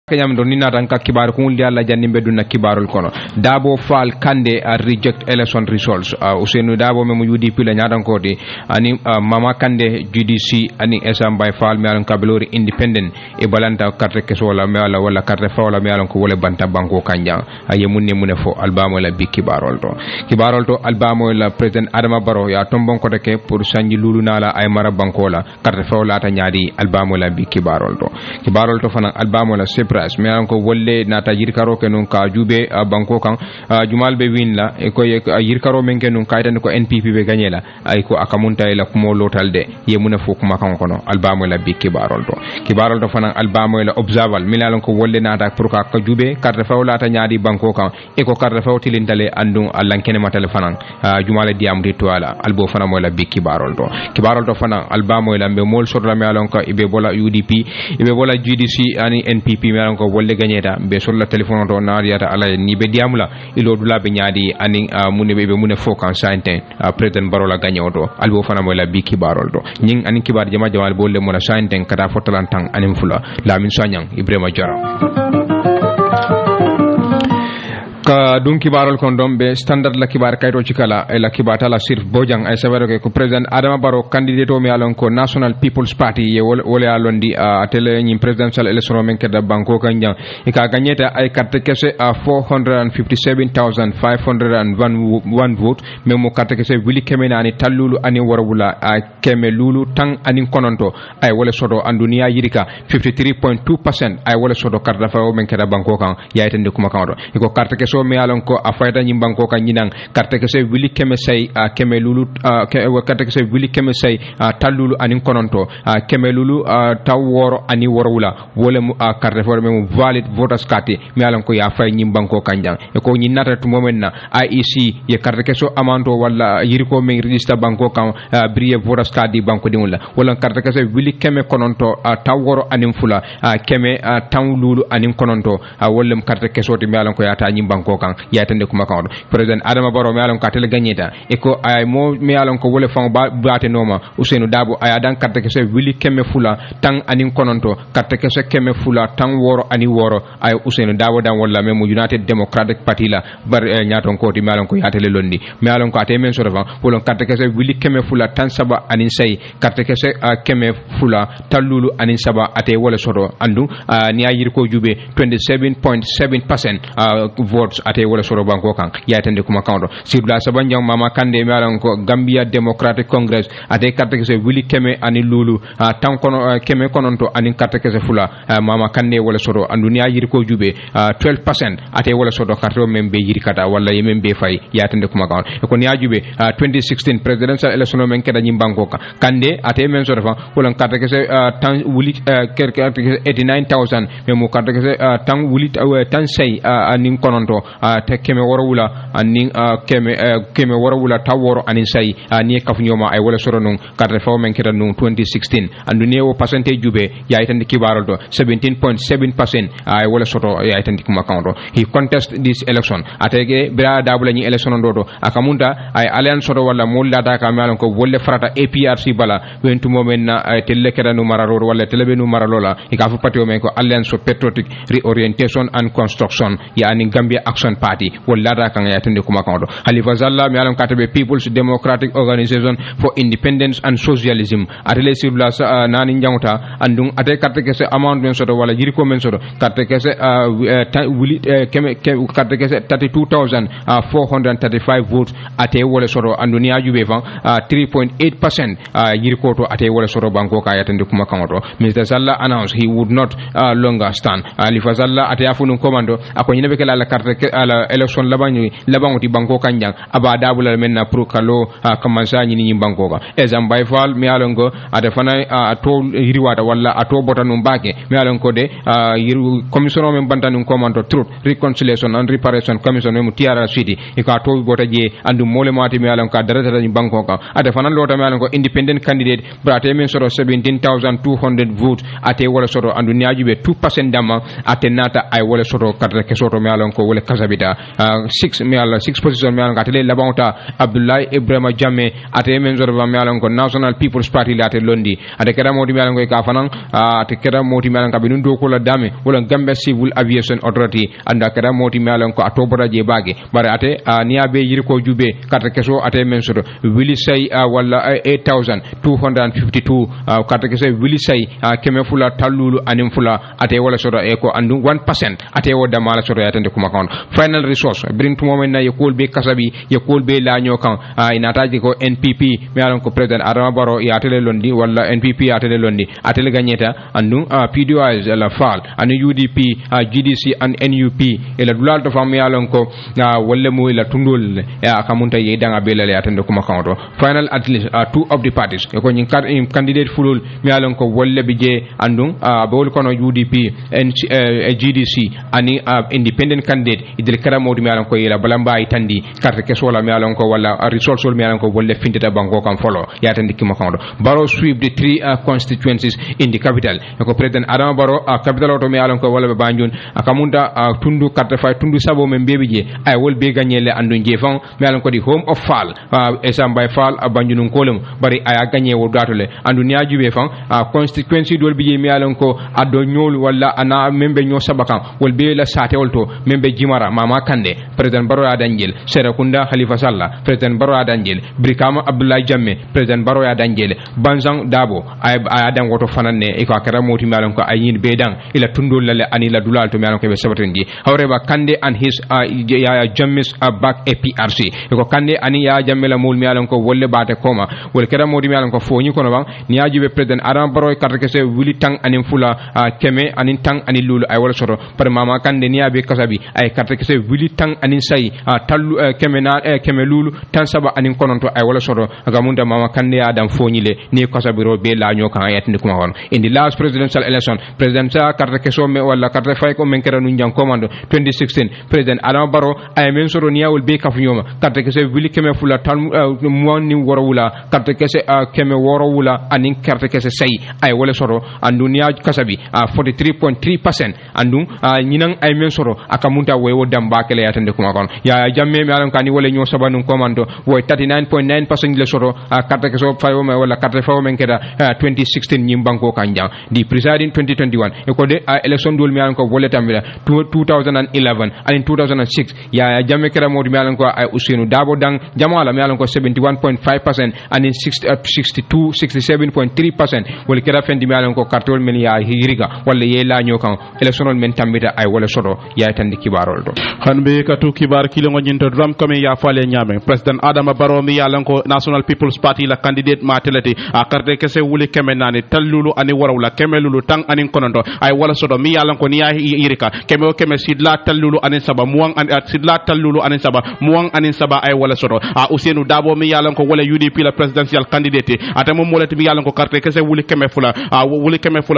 Kenyam do nina tan ka kibar ko wuldi Allah janni beddu na kibarul kono Dabo Fall Kande reject election results Ousainou Dabo memo UDP la nyadan ko di ani Mama Kande GDC ani Esam Bay Fall mi alon kablori independent e balanta carte keso la me wala carte fawla mi alon ko wala banta banko kanja aye munne mune fo albamo la bi kibarol to albamo la president Adama Barrow ya tombon ko ke pour sanji lulu nala ay mara banko la carte fawla ta nyaadi albamo la bi kibarol to fana albamo la me ko wolle nata yirkaro ke non ka jube banko kan jumal be win la e ko yirkaro men ke non kaytan ko NPP be gagnela ay ko akamunta la kumo lotalde yemuna fo kuma kan kono albamo la bi kibarol to fanan albamo la observal milalon ko wolle nata pour ka jube carte fawla ta nyaadi banko kan e ko carte fawtilintale andun allankene matale fanan jumal diam di toala albo fanan mo la bi kibarol to fanan albamo la be mol sodra milalon ko ibe bola UDP ibe bola GDC ani NPP ko wolle gagneta be solla telephone to naariata ala ni be diamula ilo dula be nyaadi ani mune be mune fokan sainte president Barola gagnoto albo fana mo la bi kibarol do nying ani kibar jama jamal bolle mo la sainte kata fotalan tang anim fula lamin soñang Ibrahima Jara ka dun kibarol kondom be standard la kibar kayto cikala e la kibata la sirf bojang ay sabaro ke ko president Adama Barrow candidate o mi alon ko National People's Party ye wole alondi atele ni presidential election men ke da banko kanjang e ka gagneta ay carte kese 457,501 vote memo carte kese wili kemena ani tallulu ani warabula keme lulu tang ani kononto ay wole sodo anduniya yirika 53.2% ay wole sodo carte fa o men ke da banko kan yaytande kuma kan do e ko carte kese me alon ko afayta nyim banko kan nyinang carte kese wili keme say keme lulu carte kese wili keme say tallulu ani kononto keme lulu taworo ani warwula wole carte for me valid voters card me alon ko ya fay nyim banko kanjang e ko nyinnata to momenna IEC ye carte kese amanto wala yiriko me register banko kan briye voters card di banko dimula wala carte kese wili keme kononto taworo ani fula keme tawlulu ani kononto wala carte kese to me alon ko ya ta nyim banko kan yatande kuma kan president Adama Barrow me alon ka tele gagneta e ko ay mo me alon ko wole fang baate noma Ousainou Dabo aya dan carte kese wili keme fula tang anin kononto carte kese keme fula tang woro ani woro ay Ousainou Dabo dan wala me United Democratic Party la bar nyaton ko ti me alon ko yatele londi me alon ko ate men so revan wolon carte kese wili keme fula tan saba anin say carte kese keme fula tallulu anin saba ate wala soto andu ni ayir ko jube 27.7% votes ate wala soro banko kan yatande kuma kawdo sibla sabanjang Mama Kande mi alan ko Gambia Democratic Congress ate carte kese wili keme ani lulu tan kono keme kononto ani carte kese fula Mama Kande wala soro andunia yiri ko jube 12% ate wala soro carte membe yiri kata wala yembe fay yatande kuma kawdo ko ni ajube 2016 presidential election men keda nyim banko kan Kande ate men soro fa wala carte kese tan wili carte kese 89,000 memo carte kese tan wili tan say ani kononto te keme warwula anin keme warwula taworo anin say ni kafnyoma ay wala soro non carte faw men keda non 2016 andune o percentage jube ya itande kibarol do 17.7% ay wala soto ya itande kuma kawdo he contest this election atege bira dabula ni election do akamunda ay alliance soto wala mulla da ka malon ko wolle farata APRC bala wentu momen na telle keda no mararo wala telebe no maralola e ka fu patio men ko alliance for patriotic reorientation and construction ya ani Gambia Action Party wala da kan ya tande kuma kawdo Halifa Sallah mi alon katabe People's Democratic Organization for Independence and Socialism atele sibla nani njangota andung ate carte kese amount men soto wala jiri ko men soto carte kese carte kese 32,435 votes ate wala soto anduni ajube fan 3.8% jiri ko to ate wala soto banko ka yatande kuma kawdo Mr. Sallah announced he would not longer stand Halifa Sallah ate afunu commando ako nyine be kala carte ala election labanguti banko kanjang aba dabula menna pour kalo kamansa nyini banko ka ezam bay fal mi alongo ade fana ato hiriwata walla ato botanum bake mi alongo de commission men bantanum commando truth reconciliation and reparation commission men tiara city e ka to bota je andu mole mati mi alongo darata ni banko ka ade fana lota mi alongo independent candidate brate men soro 17,200 votes ate wala soro andu niajube 2% dama ate nata ay wala soro carte ke soto mi alongo wala kasabi tambita 6 position mi alon atele labonta Abdoulaye Ibrahima Jammeh ate men zorba mi alon ko National People's Party la ate londi ate kera modi mi alon ko ka fanan ate kera modi mi alon ka binun do ko la dame wala Gambia Civil Aviation Authority anda kera modi mi alon ko atobora je bage bare ate niabe yiri ko jube kata keso ate men soto Willy Say wala 8252 kata keso Willy Say keme fula talulu anim fula ate wala soto e ko andu 1% ate woda mala soto yatande kuma kon final resource bring to moment na yekol be kasabi yekol be la nyokan inataji ko NPP mi alon ko president Adama Barrow ya tele londi wala NPP ya tele londi atele ganyeta andu PDOIS la FAL anu UDP GDC and NUP ila dulal to fam mi alon ko wala mu ila tundul ya kamunta ye danga belale atande kuma konto final at least two of the parties ko nyin candidate fulul mi alon ko wala bije andu bol kono UDP and GDC ani independent candidate idil kara modi mi alon ko ila balamba itandi carte kesola mi alon ko wala resource mi alon ko wala fintata banko kan follow ya tandi kima kondo Barrow sweep the three constituencies in the capital ko president Adama Barrow capital auto mi alon ko wala be banjun akamunda tundu carte fay tundu sabo men bebije ay wol be gagnele andu jefan mi alon ko di home of Fall esam bay Fall banjunun kolum bari aya gagné wo datole andu niya jube fan constituency dol bije mi alon ko addo nyol wala ana membe nyo sabakan wol be la sate wolto membe jimara mama kande president Barrow ya danjel Serakunda Halifa Sallah president Barrow ya danjel Brikama Abdoulaye Jammeh president Barrow ya danjel Banzang Dabo ay dan woto fananne e ko akara moti mi alon ko ayin be dan ila tundol lale ani la dulal to mi alon ko be sabatendi hawreba Kande and his ya Jammeh's back APRC e ko Kande ani ya Jammeh la mul mi alon ko wolle bate koma wol kera modi mi alon ko foñi kono ban ni yajibe president Adama Barrow carte kese wili tang anin fula keme anin tang anin lulu ay wala soro par mama Kande ni yabe kasabi ay carte kese wili tang anin say tallu keme na keme lulu tan saba anin kononto ay wala soro agamunda mama Kande adam foñile ni kasabi ro be la nyoka ayatni kuma hon in the last presidential election president sa carte keso me wala carte fay ko men kera nu njang commando 2016 president Adama Barrow ay men soro ni yawul be kafu nyoma carte kese wili keme fula tan mo ni woro wula carte kese keme woro wula anin carte kese say ay wala soro andu ni kasabi 43.3% andu nyinang ay men soro akamunta wewo damba kele yatande kuma kon ya Jammeh mi alon kani wala nyo sabanu commando wo 39.9% le soro carte keso fayo me wala carte fayo men keda 2016 nyimbanko kanjang di presiding 2021 e ko de election dol mi alon ko wala tambila 2011 and 2006 ya Jammeh kera modi mi alon ko ay Ousseynou Dabo dang jamala mi alon ko 71.5% and 67.3% wala kera fendi mi alon ko carte wol men ya hiriga wala ye la nyokan election men tambita ay wala soro ya tandi kibarol do hanbe katu kibar kilingo nyinto drum kame ya fale nyame president Adama Barrow mi yalan ko National People's Party la candidate matelati a carte kese wuli keme nani tallulu ani warawla keme lulu tang ani konondo ay wala sodo mi yalan ko ni ya irika keme o keme sidla tallulu ani saba muang ani sidla tallulu ani saba muang ani saba ay wala sodo Ousseynou Dabo mi yalan ko wala UDP la presidential candidate ata mo molati mi yalan ko carte kese wuli keme fula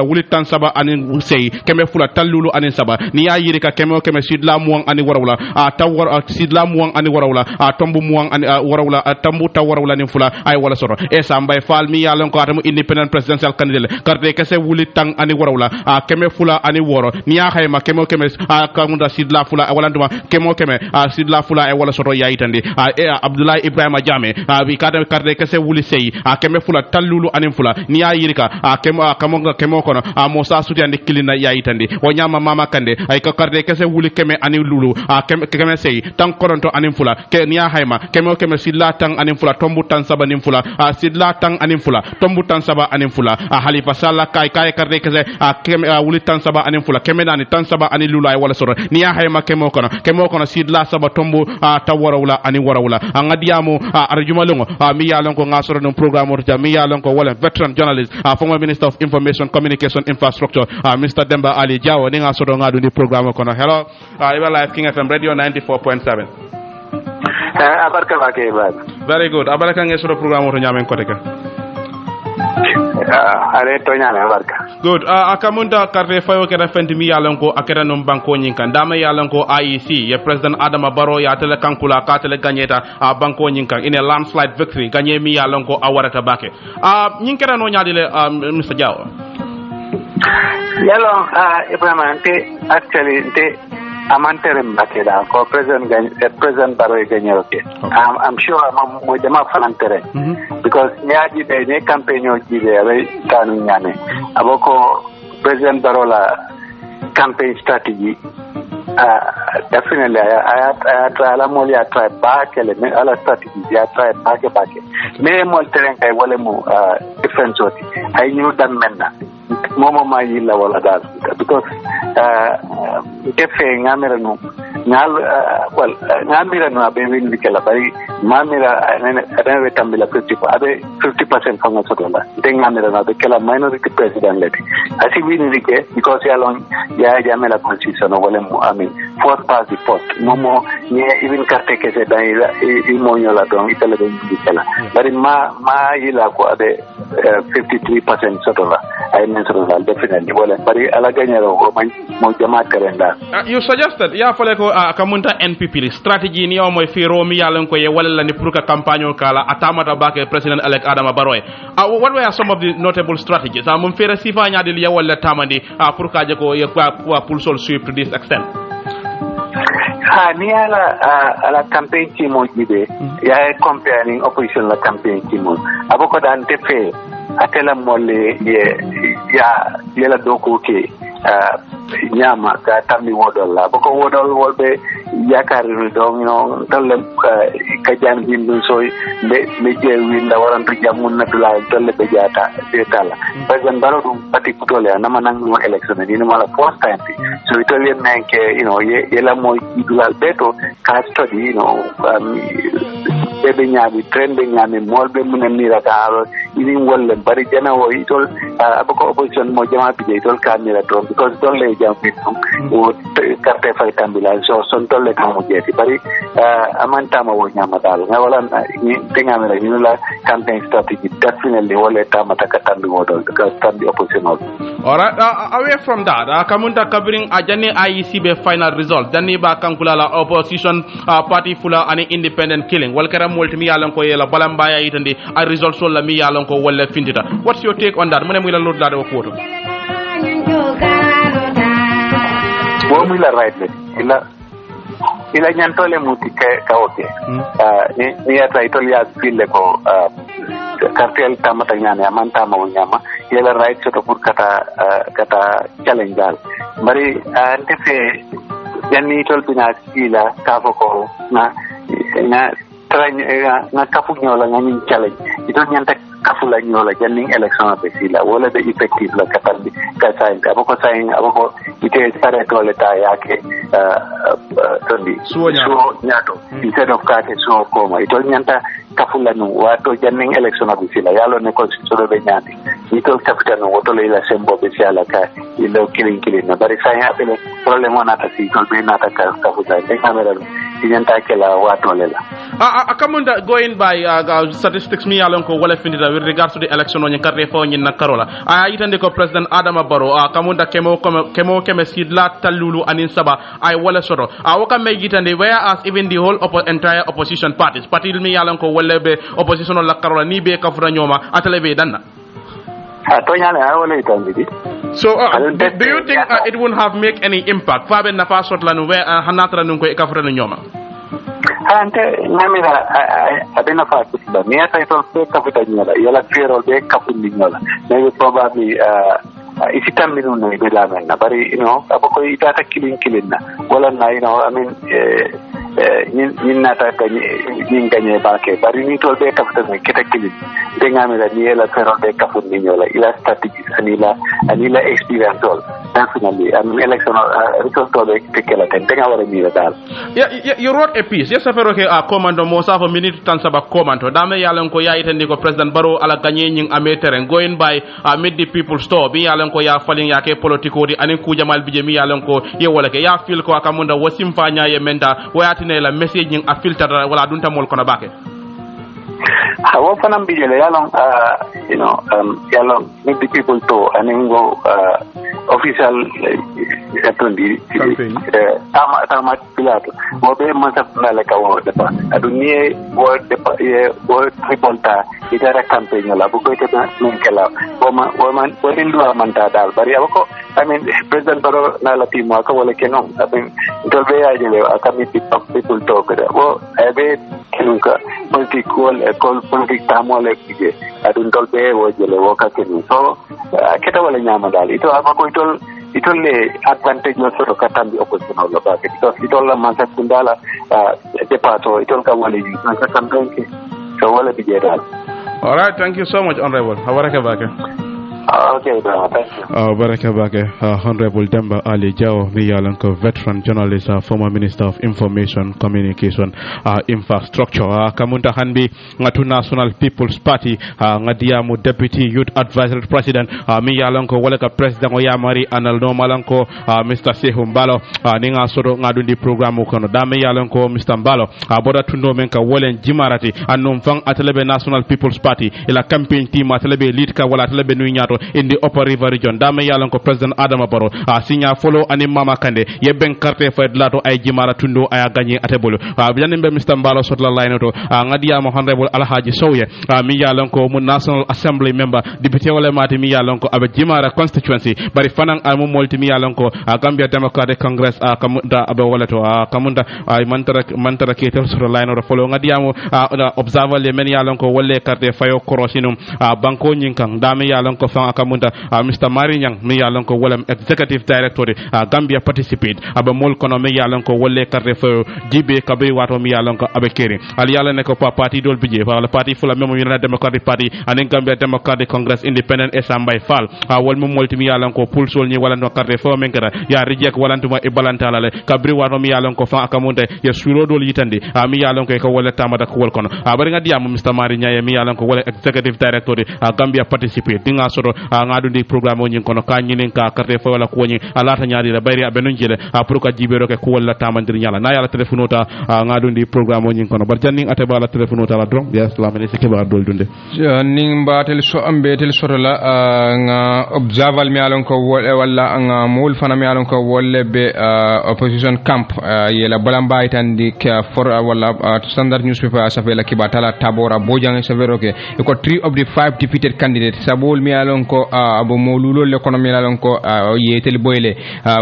wuli tan saba ani sey keme fula tallulu ani saba ni ya yirika keme o keme sidla muang ani warawla tawar sidla muang ani warawla tombu muang ani warawla tambu tawarawla ni fula ay wala soro e sambay fal mi yalan ko atamu independent presidential candidate carte kese wuli tang ani warawla keme fula ani woro ni ya hayma keme o keme kamunda sidla fula wala nduma keme o keme sidla fula ay wala soro yayitandi Abdoulaye Ibrahima Jammeh bi carte kese wuli sey keme fula tallulu ani fula ni ya yirika kemo kono Musa Suti andi kilina yayitandi o nyama mama Kande ay ka carte kese wuli keme ani lulu keme sey tan koronto anin fula ke niya hayma keme keme sidla tan anin fula tombu tan saba anin fula sidla tan anin fula tombu tan saba anin fula Halifa Sallah kay carte kese keme wuli tan saba anin fula keme nani tan saba anin lulu ay wala soro niya hayma keme kono sidla saba tombu tawarawla anin warawla ngadiamu arjuma longo mi yalon ko ngasoro no programme orta mi yalon ko wala veteran journalist former minister of information communication infrastructure Mr. Demba Ali Jawo ni ngasoro ngadu ni programme kono hello Iba Live King FM radio 94.7 abarka wake bad very good abaraka ngesoro programme orto nyamen ko teke are to nyame abarka good akamunda carte fayo kera fendi mi yalon ko akera non banko nyinkan dama yalon ko IEC ye president Adama Barrow ya tele kankula ka tele ganyeta banko nyinkan in a landslide victory ganye mi yalon ko awarata bake nyinkera no nyaadile Mr. Jawo yalo Ibrahima te actually te amantere mbake da ko president Barrow gagné okay. I'm sure mo jama falantere because nyaaji be ne campaign o jibe abe tanu nyane aboko president Barrow la campaign strategy definitely I try la moli I try back element ala strategy I try back me mo terrain kay wala mo defense oti ay ñu dan menna momo ma yilla wala dal because kefe ngamira no ngamira no abe win bikela bari mamira ana we tambila 50% fanga sotola de ngamira no be kala minority president leti asi win bike because ya jamela constitution wala mo amin fourth pass the post momo ni even carte que se dan il moñola don itala de bikela bari ma yilla ko abe 53% sotola ay men sotola definitely wala bari ala gagnero ko mo jama karenda you suggested ya fale ko kamunta NPP strategy ni o moy fi romi yalla ko ye wala la ni pour que campagne kala atamata bake president elect Adama Barrow what were some of the notable strategies mum fere sifa nyaade li wala tamandi pour ka je ko ye kwa pour sol sweep to this extent ni ala campaign team o jibe ya comparing opposition la campaign team aboko dan tefe atela molle ya la doko ke nyama ka tammi wodol la boko wodol wolbe yakari do no dalle ka jan bindu soy le je winda waranto jamun na dula dalle be jata detala president Barrow pati kutole na manang no election ni mala first time so italian nanke yela moy dulal beto ka study bebe nyaabi trende nyame molbe mun mira ka ini wolle bari jana wo itol abako opposition mo jama bi itol ka mira to because don le jam fitum o carte fay tambila so son tolle ka mo jeti bari amanta ma wo nyama dal ngawala ni tenga mera ni la campaign strategy definitely wolle tamata ka tambi modol ka tambi opposition. All right, away from that kamunta covering ajani IEC be final result dani ba kankula la opposition party fula ani independent killing wal kara molti mi yalan ko yela balamba ya itandi a result so la mi yalan ko wala findita. What's your take on that? Mune mu la lord la de ko to wo mi la right ila nyantole muti ka oke ni ya title ya fille ko cartel tamata nyane amanta ma nyama yela right to pour kata challenge dal bari ante fe janni tol bina sila ka ko na kafu nyola ngani challenge ito nyanta kafu la nyola janni election be sila wala be effective la katambi ka sain aboko ite sare tole ta yake tondi so nyato instead of kate so koma ito nyanta kafu la no wato janni election be sila yalo ne constitution be nyati ito tafuta no woto le la sembo be sila ka ilo killing na bari sai apele problème on ata si tol be nata kafu la te camera nyanta kala wato le la akamunda going by statistics mi yalon ko wala findita with regards to the election on carte fo nyin na karola itande ko president Adama Barrow akamunda kemo sidla talulu anin saba ay wala soto waka me gitande whereas even the whole entire opposition parties party mi yalon ko wala be opposition la karola ni be kafura nyoma atale be danna to nyale wala itandi so do you think it won't have make any impact fabe na fa sot lanu where hanatra nun ko kafura nyoma ante namira adena fa kuba mi ata to kafuta nyola yala fero be kafundi nyola maybe probably isitam minu no be la men na bari abako itata kilin na wala na I mean nin nata nin ganye bake bari ni to be kafuta no keta kilin de ngamira ni yala fero be kafundi nyola ila strategy anila experience all definitely election result to be tekela tenga wala mi dal you wrote a piece yes afero ke commando mo sa for minute tan saba commando dame yalan ko yaitandi ko president Barrow ala ganye nyin ametere going by mid the people store bi yalan ko ya falin yake politiko di anin ku jamal bije mi yalan ko ye wala ke ya fil ko akamunda wasim fanya ye menda wayatine la message nyin a filter wala dunta mol kono bake hawo fanam bijele yalon yalon mid the people to anin go official atondi sama pilato mo be masa nala ka wo de pa adu ni wo de pa ye wo tribolta idara campaign la bu ko te men kala wo man wo din do manta dal bari ko I mean president baro nala ti mo ka wala kenon I mean dolbe ya jele akami people talk da wo ebe kinunka political politik tamole kije adu dolbe wo jele wo ka kenu so kita wala nyama dal ito ako itol le advantage no so katambi opposition la ba because itol la masa kundala depato itol ka wala yi masa campaign so wala bi dal. All right, thank you so much, Honorable. Habaraka bake. Okay, thank you. Baraka bake, Honorable Demba Ali Jao, Miyalanko, veteran journalist, former Minister of Information, Communication, Infrastructure. Kamunta Hanbi, Ngatu National People's Party, Ngadiamu Deputy Youth Advisory President, Miyalanko, Waleka President Oyamari, Analno Malanko, Mr. Sehum Balo, Ninga Soro Ngadundi Program Ukono, Damiyalanko, Mr. Mbalo, Aboda Tundo Menka, Wolen Jimarati, and Numfang Atelebe National People's Party, ila campaign team Atelebe Litka, Wala Atelebe Nuinyato, in the Upper River region. Dame Yalanko President Adama Barrow, Sinya follow ani Mama Kande, Yeben Karte Fed Lato, Jimara Tundo, Ayagani Atebulu, Bianimbe Mr. Mbalo Sotla Linoto, Ngadia Honorable Alhaji Soye, Miyalanko, National Assembly member, Deputy Ole Mati Miyalanko, Abe Jimara constituency, Barifanang Almu Multi Miyalanko, Gambia Democratic Congress, Kamunda Abe Waleto, Kamunda, Mantara Katel Sotla Linoto, follow Ngadiamo, Observer Lemeni Yalanko, Wale Karte Fayo Korosinum, Banko Ninkang, Dame Yalanko Akamunda, Mr. Marinyang, Miyalanko Willem, Executive Director, Gambia participate, Abamol Kono Miyalanko, Wale Carrefour, GB Kabe Wato Miyalanko, Abekeri, Aliala Neko Party Dol Bije, the party full of United Democratic Party, and in Gambia Democratic Congress Independent Esam by Fall, Walmu Multi Miyalanko, Pulsol Ni Walano Carrefour Menkara, Ya Reject Walantuma Ibalantala, Kabri Wato Miyalanko, Akamunda, Yasulo Yitandi, Miyalanko, Wale Tamada Kualkono, Abaringa Diam, Mr. Marinya, Miyalanko, Wale Executive Director, Gambia participate, Soro ngadu programme on kono kanyinen ka carte fo wala ko nyi alata nyaari la bayri abenu jele pour ka jibero ke ko wala tamandir nyala na yala telephone ta ngadu ndi programme on kono bar janning ate bala telephone ta la drom yes la mene ke ba dol dunde ning batel so ambe tel soro la nga observal mi alon ko wala nga mul fana mi alon ko wolle be opposition camp yela balamba itandi ke for wala standard newspaper asafe la kibatala tabora bojang severo ke ko 3 of the 5 defeated candidates sabol mi alon ko abo molulo l'économie alon ko yetel boyle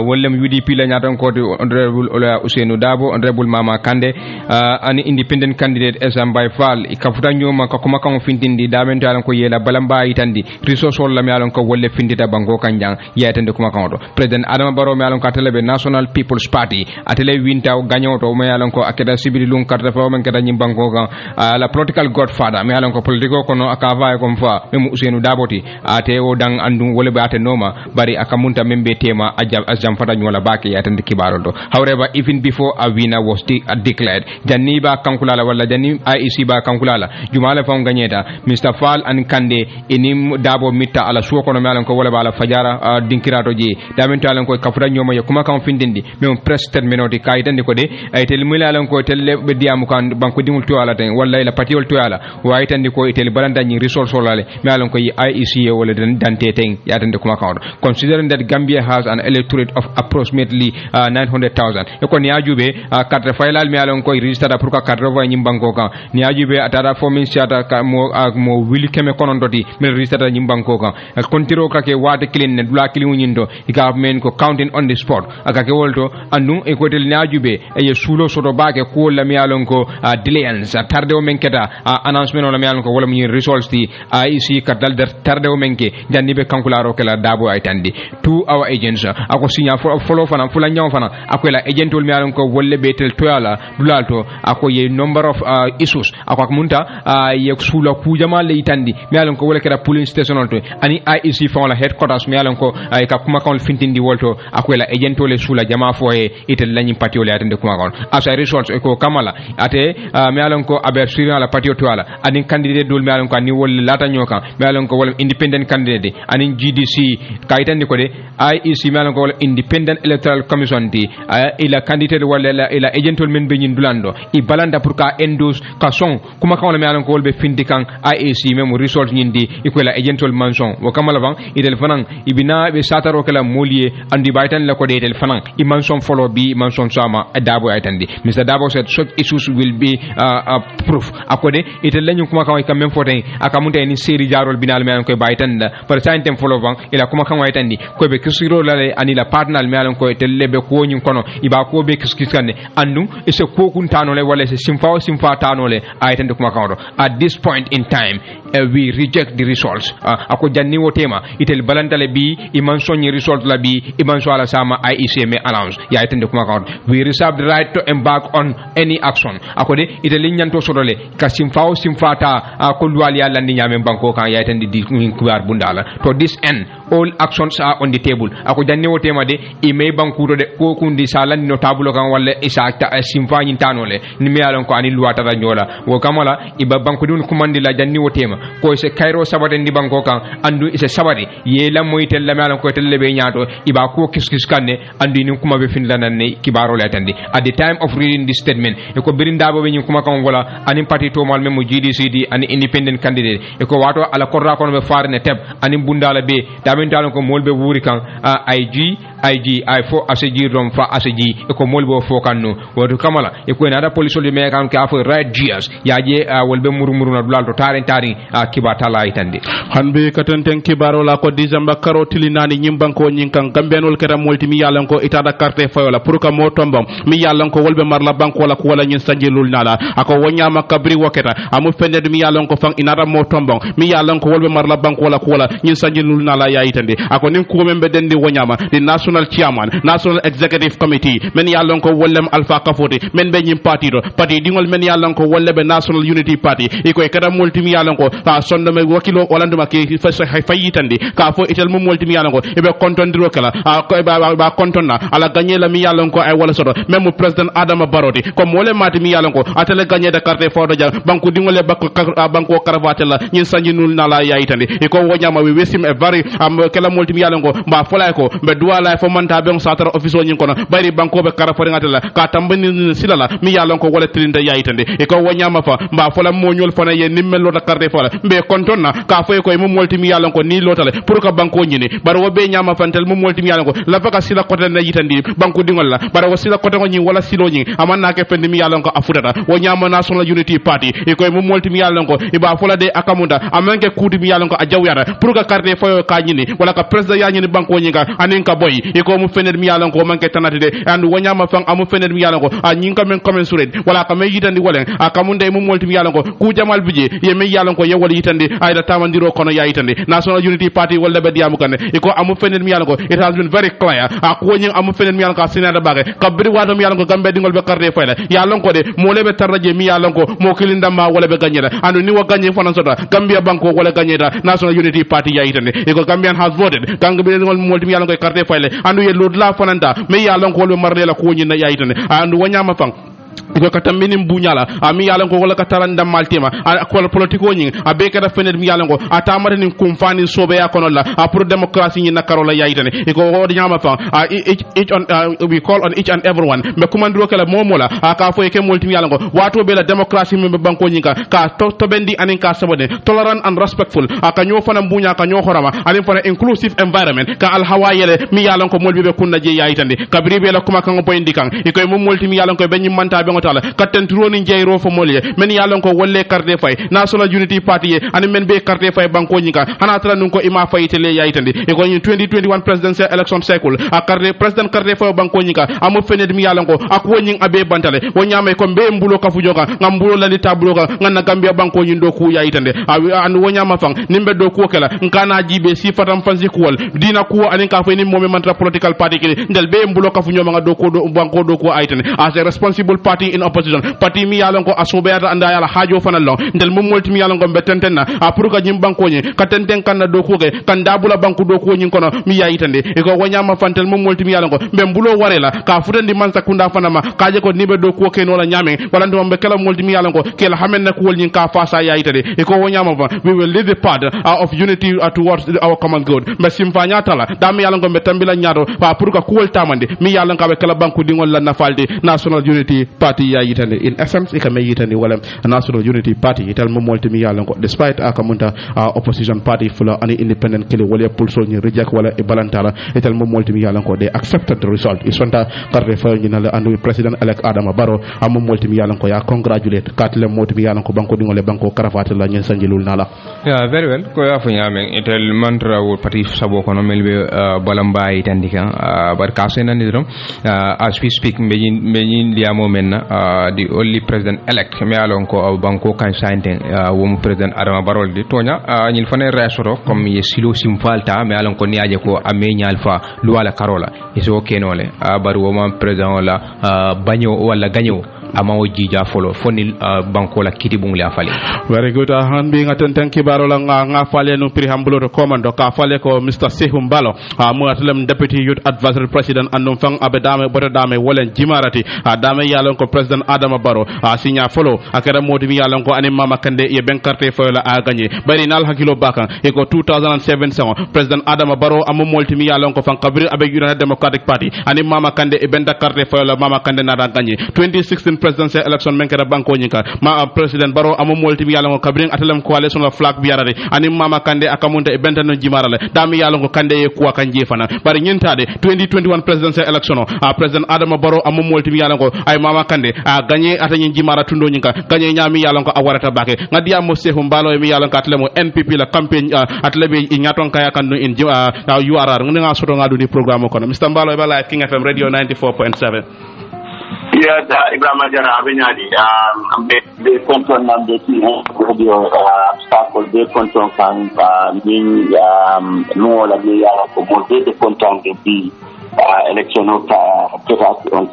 wollem UDP la nyaton ko honorable Ola Ousainou Dabo honorable Mama Kande an independent candidate Esam Bay Fall ikafuta nyoma ko kuma kan fintindi damen alon ko yela balamba itandi resource wala mi alon ko wolle findita bango kanjang yetende kuma kan do president Adama Barrow mi alon ko telebe National People's Party atele winta ganyoto mi alon ko akeda sibiri lung carte fa men kada nyim bango kan la political godfather mi alon ko politico kono akava ko fa mem Ousainou Daboti ate o dang andum wole be ate noma bari akamunta membe tema ajam fata nyola baki atande kibaro do however even before a winner was declared janni ba kankulala wala janni IEC ba kankulala jumala fam ganyeta Mr. Fall and Kande enim Dabo mitta ala suko kono malan ko wala bala fajara dinkirato ji damen talan ko kafura nyoma ya kuma kan findindi mem press terminoti kayitande ko de ay tel milalan ko tel be diamu kan banko dimul to ala tan walla la patiol to ala waytande ko tel balanda ni resource solale malan ko IEC wala dante ten yatande kuma kan considering that Gambia has an electorate of approximately 900,000 e ko ni ajube carte faylal malan ko register pour ka carte va nyim banko kan ni ajube atara fomin siata mo wili keme konondoti mel register nyim banko kan kontiro ka ke wate clean ne dula clean nyindo ika men ko counting on the spot aka ke wolto andum e ko tel ni ajube e ye sulo soto baake ko la mialon ko delayance tarde o men keta announcement o la mialon ko wala mi results ti IEC kadal der tarde o menke janni be kankularo kala Dabo ay tandi to our agents ako signa follow fana fula nyaw fana ako la agent ol mialon ko wolle betel toyala dulalto ako ye number of issues ako munta ye sula kujama le itandi mialon ko wolle kala police station to ani IEC fa la headquarters mialon ko ay ka kuma kon fintindi wolto ako la agent ole sula jama fo e itel lañi patio le atande kuma kon as a result ko kamala ate mialon ko aber sirina la patio toyala ani candidate dol mialon ko ani wolle lata nyoka mialon ko wolle independent candidate anin GDC kaitandi ko de IEC malan ko Independent Electoral Commission di ila candidate wala ila agentol men be nyin dulando i balanda pour ka endose ka son kuma kan wala malan ko be findi kan IEC memo result nyindi ikola agentol manson wo kamala ban idel fanan ibina be sataro kala molier andi baytan la ko de del fanan i manson follow bi manson sama Dabo aytandi Mr. Dabo said such issues will be proof akode itel lañu kuma kan kam même foten akamunta ni série jarol binal malan ko baytan par santem follow ban ila kuma kan aytandi ko be kisiro la ani la partner malan ko tellebe ko nyun kono iba ko be kiskiskanne andum e se ko kun tanole wala se simfa tanole aytande kuma kan at this point in time we reject the results ako janni wotema itel balantale bi iman sonni result la bi iman so ala sama IEC me allowance ya aytande kuma kan we reserve the right to embark on any action akode itel nyanto sodole ka simfata ko luwali yalla ndi nyame banko kan ya aytande di kubar bundala to this end all actions are on the table ako janni wotema de ime bankuto de ko kundi salani no tabulo kan walla isakta simfa nyin tanole ni me alon ko ani luwata da nyola wo kamala iba banku dun kumandi la janni wotema ko se kairo sabade ndi banko kan andu ise sabade yela moytel la me alon ko telle be nyaato iba ko kiskis kanne andu ni kuma be finlanan ne kibaro la tandi at the time of reading this statement e ko birinda bo be nyin kuma kan wala ani parti to mal memo GDCD ani independent candidate e ko wato ala korra kono be farne teb ani bundala be damin talon ko molbe wuri kan IG ay fo aseji rom fa aseji e ko molbo fo kanno wodo kamala e ko nada police de me kan ka fo right gears yaje wolbe murmuru na dulal to taren kibata la itande hanbe katenten kibaro la ko December karo tilinani nyimbanko nyinkan gambenol kera multimi yalan ko itada carte fayola pour ka mo tombam mi yalan ko wolbe marla banko wala ko wala nyin sanjilul nala ako wonyama kabri waketa amu fende mi yalan ko fang inara mo tombam mi yalan ko wolbe marla banko wala ko wala nyin sanjilul nala ya itande ako nin ko membe dendi wonyama di national chairman national executive committee men yalan ko wollem alpha kafoti men be nyim party do party dingol men yalan ko wollebe national unity party iko e kera multimi yalan ko ta sonno me wakilo walanduma ke fayitandi ka fo itel mum multimi yalan ko e be kontondiro kala ko ba kontonna ala gagner la mi yalan ko ay wala sodo même president Adama Barrow ko mole mati mi yalan ko atele gagner de carte fo do jang banku dingole banko karavatella nyin sanji nul nala yayitandi iko wonyama we wesim e very kala multimi yalan ko ba folay ko be duwala fo manta be on satara office o nyin kono bari banko be karafori ngatela ka tambani silala mi yalan ko wala trinda yayitandi iko wonyama fa ba fola moñol fona ye nimmelo da carte fo be kontonna ka fo ko mum multimi yalan ko ni lotale pour ka banko nyini bar wo be nyama fantel mum multimi yalan ko la faka sila kote na yitandi banko dingol la bar wo sila kote ko nyi wala silo nyi amanna ke fendi mi yalan ko afutata wo nyama national unity party e ko mum multimi yalan ko iba fola de akamunda amanke kudi mi yalan ko a jawyata pour ka carte fo ka nyini wala ka president ya nyini banko nyinga anin ka boy e ko mu fener mi yalan ko manke tanati de and wo nyama fang amu fener mi yalan ko a nyinga men komen sured wala ka me yitandi wala akamunde mum multimi yalan ko ku jamal bije ye me yalan ko yewal yitandi ayda tamandiro kono ya yitandi national unity party wala be diamu kan e ko amu fener mi yalan ko it has been very clear ko nyi amu fener mi yalan ko sinada bage kabri wado mi yalan ko gambe dingol be carte fayla yalan ko de mo lebe tarraje mi yalan ko mo kilinda ma wala be ganyeda andu ni wo ganye fonan sota gambia banko wala ganyeda national unity party ya yitandi e ko gambian has voted gambe dingol mo mi yalan ko carte fayla andu ye lodla fonanta me yalan ko wala marlela ko nyi na ya yitandi andu wanyama fang ko kata minim bunyala ami yalan ko wala kataranda maltima ko politiko nyi abe kada fenet mi yalan ko atamare ni kumfani sobe ya kono la pour democracy ni nakarola yayitane ko wodi nyama fa each on we call on each and everyone me kumandiro kala momola ka fo ke multi mi yalan ko wato be la democracy me banko nyi ka to bendi anin ka sabone tolerant and respectful aka nyo fana bunya ka nyo horama anin fana inclusive environment ka al hawayele mi yalan ko molbi be kunna je yayitande kabri be la kuma kan ko indi kan ko mo multi mi yalan ko be nyi manta be ngotala katentro ni jeyro fo molye men yalon ko wolle carte fay national unity party ani men be carte fay banko nyika hana tala nun ko ima fayitele yayitande e ko 2021 presidential election cycle a carte president carte fay banko nyika amu fened mi yalon ko ak wonyin abe bantale wonyame ko be mbulo kafu joka ngam mbulo la ni tablo ka nganna gambia banko nyindo ku yayitande and wonyama fang nimbe do ku kala nkana jibe si fatam fansi kuwal dina ku ani ka fay ni momi mantra political party ki ndel be mbulo kafu nyoma nga do ko do banko do ko ayitande as a responsible party in opposition party mi yalon ko asobeyata anda yala hajo fanal long ndel mum molti mi yalon ko be tentenna pour ka jim banko nyi ka tenten kan do ko ke kan dabula banku do ko nyi kono mi yayitande e ko wanyama fantel mum molti mi yalon ko be mbulo warela ka futandi man sakunda fanama kaje ko nibe do ko ke no la nyame wala ndo be kala molti mi yalon ko ke la hamen na ko wol nyi ka fasa yayitande e ko wanyama we will lead the path of unity towards our common good be simfanya tala dam yalon ko be tambila nyaado wa pour ka ko tamande mi yalon ka be kala banku dingol la nafalde national unity party yayitande in essence e ka me yitande wala national unity party ital mum molti mi yalon ko despite akamunta opposition party fula ani independent kele wala pulso ni reject wala e balantala ital mum molti mi yalon ko they accepted the result isonta karre fa ni na andu president elect Adama Barrow amum molti mi yalon ko ya congratulate katle molti mi yalon ko banko dingole banko karafata la nyen sanjilul nala yeah very well ko ya fu nyame ital mantra wo party sabo kono melbe balamba itandika bar kasena ni drum as we speak meyin liamo menna the only president elect mi yalon ko banko kan sainte wo president Adama Barrow di tonya ñil fane resoro comme ye silo simfalta me alon ko niaje ko ame nyalfa luwala karola iso kenole baru wo man president la bagno wala gagno ama o jija folo foni banko la kiti bung la fale very good han bi nga tenten kibaro la nga fale no pri hambulo to commando ka fale ko Mr. Sehum Balo mo atlem deputy youth advisory president andum fang abedame bodame wolen jimarati dame yalon ko president Adama Barrow signa folo akara modi mi yalon ko ani mama kande ye ben carte fo la a gagné bari nal hakilo bakan e ko 2007 sa president Adama Barrow am molti mi yalon ko fan kabri abe United Democratic Party ani mama kande e ben carte fo la mama kande na da gagné 2016 presidential election men kera banko nyika president Barrow am molti mi yalon ko kabri atelam coalition la flag biarade ani mama kande akamunta e benta no jimarale dami yalon ko kande e kuwa kan jefana bari nyintade 2021 presidential election president Adama Barrow am molti mi yalon ko ay mama kande a gagné atani jimara tundo nyika gagné nyami yalon ko awarata bake ngadia mo Sehum Balo mi yalon ka atlemo NPP la campaign atlebe nyaton kaya kan in URR nga soto ngadu ni programme ko Mr. Balo ba live King FM radio 94.7 yeah Ibrahima Jara abenyadi be control number radio staff de control kan min no la ya ko mo de control de bi election on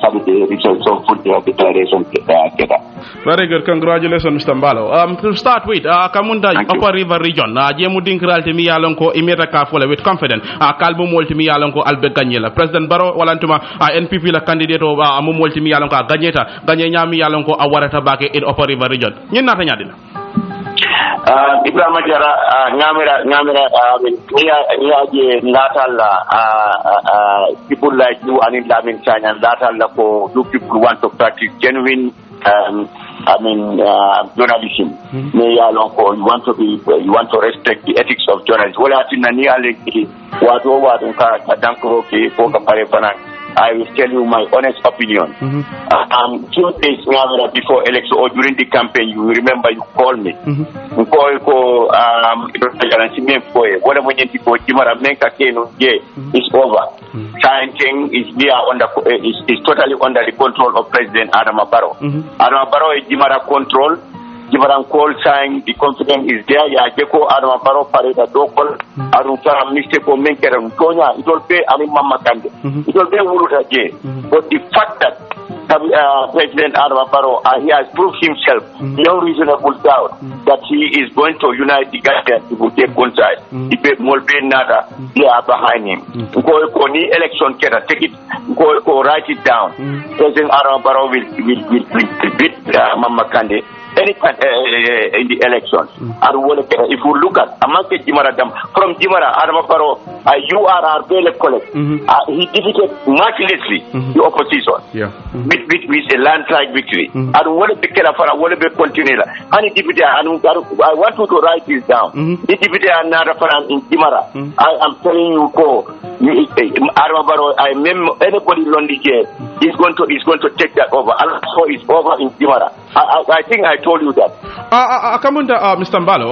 Saturday results of food declaration keda. Very good, congratulations Mr. Mbalo. To start with Kamunda Upper River region jemu dinkralti mi yalon ko imeta ka fole with confidence kalbu molti mi yalon ko albe gagné president Barrow walantuma NPP la candidate o amu molti mi yalon ko gagné nyami yalon ko awarata bake in Upper River region nyin nata nyadina Ibrahima Jara ngamira niaje latalla people like you and Lamin China latalla ko do people want to practice genuine journalism. Me along ko you want to respect the ethics of journalism. Wala atina ni aleki watu ka dankro ke ko ka pare panak. I will tell you my honest opinion. 2 days before election or during the campaign, you remember you called me. You call it's over. Signing is is totally under the control of President Adama Barrow. Adama Barrow is Jimara control. Jibaran call sign the confidence is there. Ya jeko Adama Barrow pareda dokol aru fara mistake ko menkere tonya it will pay ani mama kande it will pay wuluta je but the fact that President Adama Barrow he has proved himself no reasonable doubt that he is going to unite the Gambians to take control. The Molbe Nada they are behind him. Go ni election kera take it go write it down. President Adama Barrow will beat Mama Kande anytime in the elections. If you look at Amanke Jimara from Jimara Adama Barrow URR Bele Collect he defeated mercilessly the opposition with a landslide victory. And what is the Kelafara, what is the continue? And I want you to write this down. The deputy another in Jimara. I am telling you, Adama Barrow, I remember anybody lonely here is going to take that over. And so it's over in Jimara. I think I told you that. Kamunda Mr. Mbalo,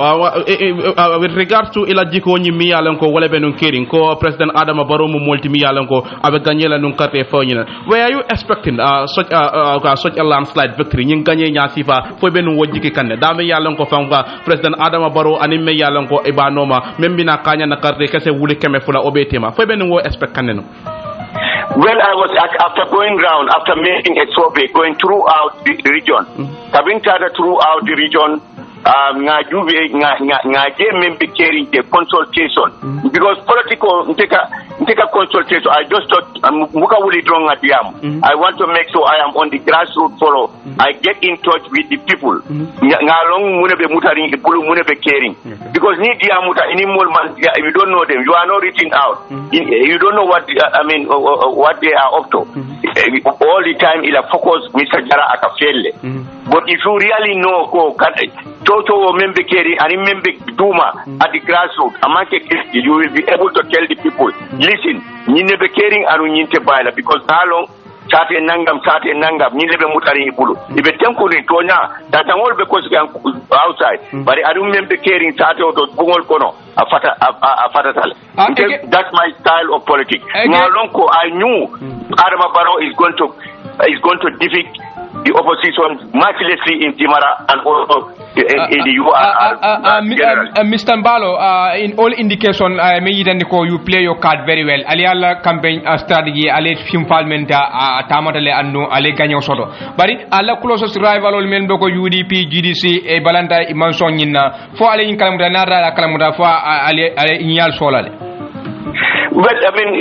with regards to Ilajiko Nyimi Alanko, whatever nun caring, ko President Adama Barrow multi mi Alanko, Abeganyela nun karte fonina. Where are you expecting such a landslide victory? Nyinganye Nyasifa, Fobenu Wojiki Kane, Dame Yalanko Fanga, President Adama Barrow, Anime Yalanko, Ebanoma, Membina Kanya na karte kese wuli keme fula obetema. Fobenu expect Kaneno. Well, I was after going round, after making a survey, going throughout the region, having started throughout the region, member carrying the consultation because political consultation. I just thought I want to make sure I am on the grassroots follow. I get in touch with the people. Because you don't know them, you are not reaching out. You don't know what what they are up to. All the time it focus Mr. Jara Akafele. But if you really know Toto member carry and member Duma at the grassroots, you will be able to tell the people, listen, you never caring and baila because how long sate nangam ni lebe mutari ibulu ibe tenko ni tonya that all because outside but I remember caring sate to bungol kono afata tal that's my style of politics. Ngalonko I knew Adama Barrow is going to defeat the opposition mercilessly in Timara and also in the UR. Mr. Mbalo, in all indication, you play your card very well. Aliala campaign strategy, ale film parliamenta, tamatale anno, ale ganyo soto. But alla closest rival all men boko UDP, GDC, e balanta imanson yinna. For ale in kalamuda nara la kalamuda for ale inyal solale. Well, Lamin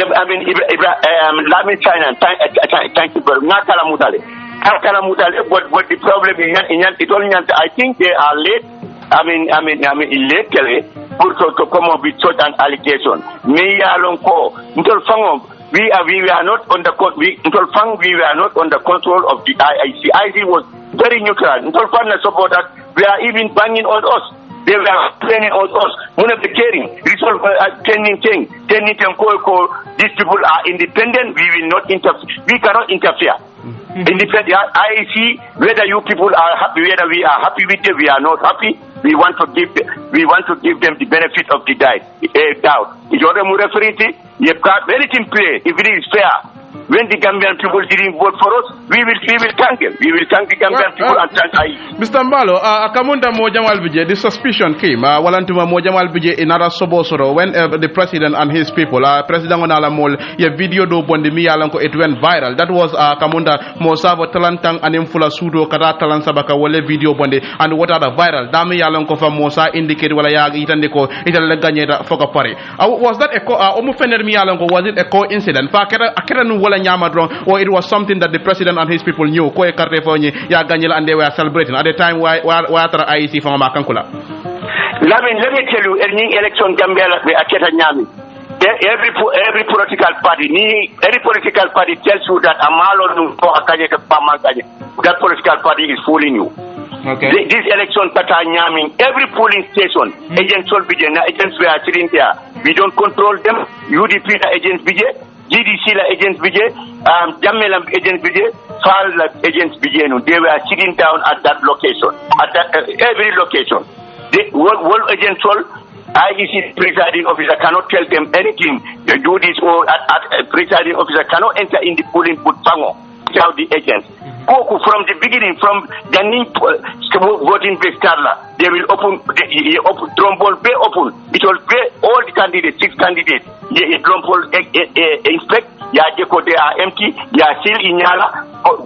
China, thank you very much. But the problem is, I think they are late. Illegally to come up with such an allegation. We are not under control of the IIC. IIC was very neutral. Supporters, we are even banging on us. They were planning on us. One of the caring, resolve thing. These people are independent. We will not interfere. We cannot interfere. Independent IEC, whether you people are happy, whether we are happy with them, we are not happy. We want to give them the benefit of the doubt. If you want to referee, you have anything play. If it is fair, when the Gambian people didn't vote for us, we will thank them. We will thank the Gambian people and thank IEC. Mr. Mbalo, Akamunda Mojamal Bije, the suspicion came. Walantuma Mojamal Bije in another Sobosoro when the president and his people, President Onala Mol, a video do bondi miyalanko, it went viral. That was Kamunda Mosavo Talantang and Infula Sudo Kara Talansabaka Wale video bondi and what other viral. Dami Yalanko from Mosa indicated what I itandiko, Italaganyeta Fokapari. Was that a Omufender Miyalanko? Was it a coincidence? Or it was something that the president and his people knew. And they were celebrating at the time why IEC from Makankula. Let me tell you, any election Gambia every political party tells you that that political party is fooling you. Okay. This election every polling station, agents were sitting there. We don't control them. UDP agents GDC agents Jammelam agents Fal agents they were sitting down at that location, at that every location. The world agents IEC presiding officer cannot tell them anything. They do this or presiding officer cannot enter in the polling booth without the agents. From the beginning, from the voting place they will open drum ball bay open. It will pay all the candidates, 6 candidates. Drum ball inspect. They are empty. They are still in Yala.